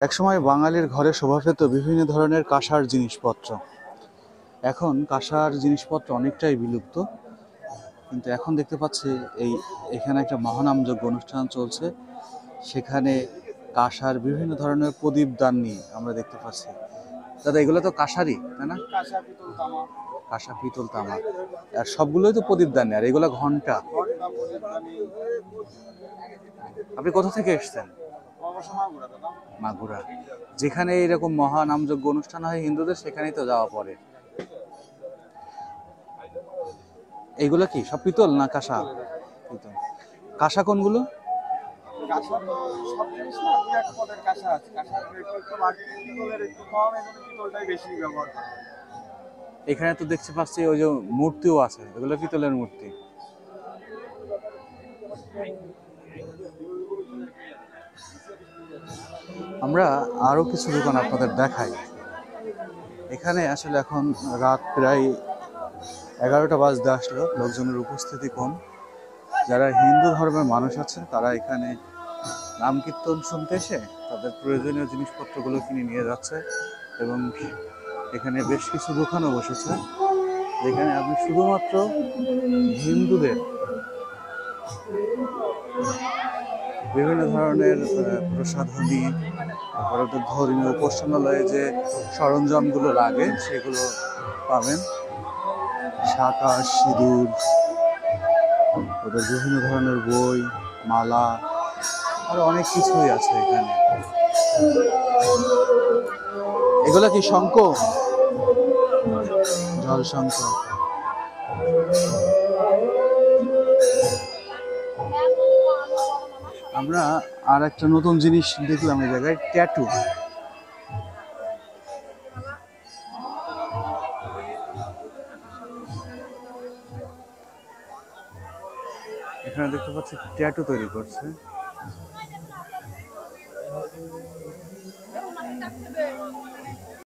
একসময় বাঙালির ঘরে শোভা পেত বিভিন্ন ধরনের কাঁসার জিনিসপত্র। এখন কাঁসার জিনিসপত্র অনেকটাই বিলুপ্ত, কিন্তু এখন দেখতে পাচ্ছি এখানে একটা মহানামযজ্ঞ অনুষ্ঠান চলছে। সেখানে কাঁসার বিভিন্ন ধরনের প্রদীপদান নিয়ে আমরা দেখতে পাচ্ছি। দাদা, এগুলো তো কাঁসারই, তাই না? কাঁসা, পিতল, তামা। কাঁসা, পিতল, তামা, আর সবগুলোই তো প্রদীপদানি, আর এগুলো ঘন্টা। আপনি কোথা থেকে এসেছেন? মাগুরা। যেখানে এরকম মহানামযজ্ঞ অনুষ্ঠান হয় হিন্দুদের, সেখানেই তো যাওয়া পড়ে। এইগুলো কি সব পিতল না কাঁসা? পিতল। কাঁসা কোনগুলো? এখানে তো দেখতে পাচ্ছি ওই যে মূর্তিও আছে, এগুলো পিতলের মূর্তি। আমরা আরো কিছু দোকান আপনাদের দেখাই। এখানে আসলে এখন রাত প্রায় 11টা বাজতে আসলো, লোকজনের উপস্থিতি কম। যারা হিন্দু ধর্মের মানুষ আছে তারা এখানে নাম কীর্তন শুনতে এসে তাদের প্রয়োজনীয় জিনিসপত্রগুলো কিনে নিয়ে যাচ্ছে, এবং এখানে বেশ কিছু দোকানও বসেছে যেখানে আপনি শুধুমাত্র হিন্দুদের বিভিন্ন ধরনের প্রসাধনী, তারপরে ধর্মীয় উপাসনালয়ে যে সরঞ্জামগুলো লাগে সেগুলো পাবেন। শাঁখা, সিঁদুর, ওদের বিভিন্ন ধরনের বই, মালা, আরো অনেক কিছুই আছে এখানে। এগুলা কি শঙ্খ? জল শঙ্খ। আমরা আর একটা নতুন জিনিস দেখলাম এই জায়গায়, ট্যাটু। এখানে দেখতে পাচ্ছি ট্যাটু তৈরি করছে।